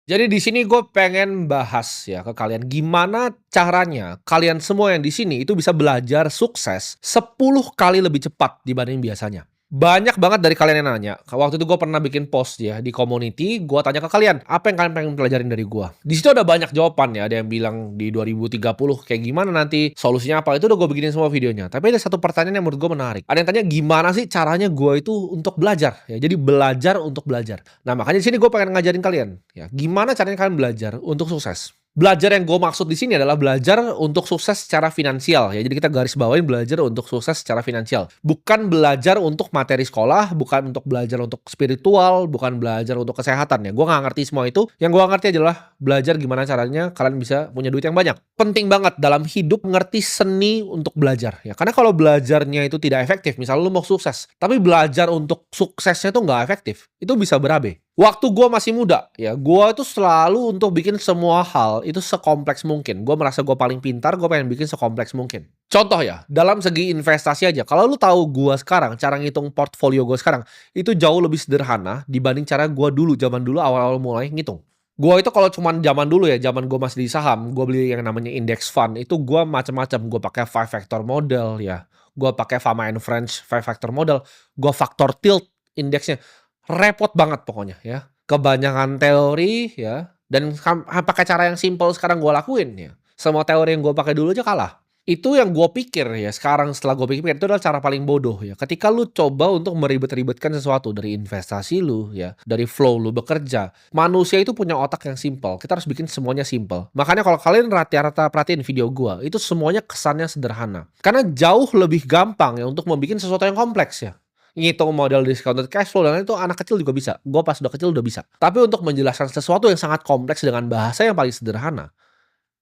Jadi di sini gue pengen bahas ya ke kalian, gimana caranya kalian semua yang di sini itu bisa belajar sukses 10 kali lebih cepat dibanding biasanya. Banyak banget dari kalian yang nanya, waktu itu gue pernah bikin post ya di community, gue tanya ke kalian, apa yang kalian pengen pelajarin dari gue? Di situ ada banyak jawaban ya, ada yang bilang di 2030 kayak gimana nanti, solusinya apa, itu udah gue bikinin semua videonya. Tapi ada satu pertanyaan yang menurut gue menarik. Ada yang tanya gimana sih caranya gue itu untuk belajar ya, jadi belajar untuk belajar. Nah, makanya di sini gue pengen ngajarin kalian, ya, gimana caranya kalian belajar untuk sukses. Belajar yang gue maksud di sini adalah belajar untuk sukses secara finansial, ya. Jadi kita garis bawahin belajar untuk sukses secara finansial. Bukan belajar untuk materi sekolah, bukan untuk belajar untuk spiritual, bukan belajar untuk kesehatan, ya. Gue nggak ngerti semua itu. Yang gue ngerti adalah belajar gimana caranya kalian bisa punya duit yang banyak. Penting banget dalam hidup ngerti seni untuk belajar, ya. Karena kalau belajarnya itu tidak efektif, misalnya lu mau sukses, tapi belajar untuk suksesnya itu nggak efektif, itu bisa berabe. Waktu gue masih muda, ya, gue itu selalu untuk bikin semua hal itu sekompleks mungkin. Gue merasa gue paling pintar, gue pengen bikin sekompleks mungkin. Contoh ya, dalam segi investasi aja, kalau lu tahu gue sekarang, cara ngitung portfolio gue sekarang, itu jauh lebih sederhana dibanding cara gue dulu, zaman dulu awal-awal mulai ngitung. Gue itu kalau cuman zaman dulu ya, zaman gue masih di saham, gue beli yang namanya index fund, itu gue macam-macam. Gue pakai five factor model ya, gue pakai Fama and Friends five factor model, gue factor tilt indeksnya. Repot banget pokoknya ya. Kebanyakan teori ya, dan pakai cara yang simpel sekarang gue lakuin ya. Semua teori yang gue pakai dulu aja kalah. Itu yang gue pikir ya, sekarang setelah gue pikir itu adalah cara paling bodoh ya. Ketika lu coba untuk meribet-ribetkan sesuatu dari investasi lu ya, dari flow lu bekerja. Manusia itu punya otak yang simpel. Kita harus bikin semuanya simpel. Makanya kalau kalian rata-rata perhatiin video gue, itu semuanya kesannya sederhana. Karena jauh lebih gampang ya untuk membuat sesuatu yang kompleks ya. Ngitung model discounted cash flow dan lain itu anak kecil juga bisa. Gue pas udah kecil udah bisa. Tapi untuk menjelaskan sesuatu yang sangat kompleks dengan bahasa yang paling sederhana,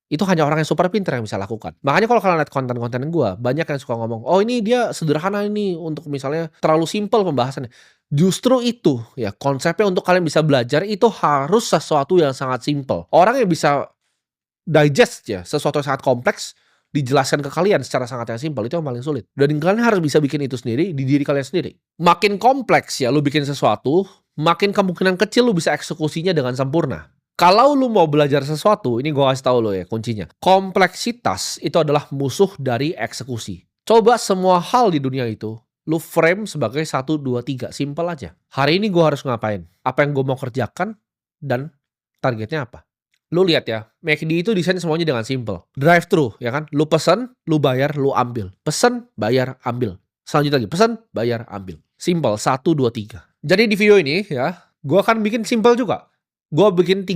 itu hanya orang yang super pintar yang bisa lakukan. Makanya kalau kalian lihat konten-konten gue, banyak yang suka ngomong, "Oh, ini dia sederhana ini untuk misalnya terlalu simpel pembahasannya." Justru itu ya, konsepnya untuk kalian bisa belajar itu harus sesuatu yang sangat simpel. Orang yang bisa digest ya, sesuatu yang sangat kompleks, dijelaskan ke kalian secara sangat yang simpel, itu yang paling sulit. Dan kalian harus bisa bikin itu sendiri, di diri kalian sendiri. Makin kompleks ya lu bikin sesuatu, makin kemungkinan kecil lu bisa eksekusinya dengan sempurna. Kalau lu mau belajar sesuatu, ini gua kasih tahu lo ya kuncinya. Kompleksitas itu adalah musuh dari eksekusi. Coba semua hal di dunia itu, lu frame sebagai satu 2 3 simple aja. Hari ini gua harus ngapain? Apa yang gua mau kerjakan? Dan targetnya apa? Lu lihat ya, McD itu desain semuanya dengan simple. Drive thru, ya kan? Lu pesen, lu bayar, lu ambil. Pesen, bayar, ambil. Selanjutnya lagi, pesen, bayar, ambil. Simple, satu 2 3. Jadi di video ini ya, gua akan bikin simple juga. Gua bikin 3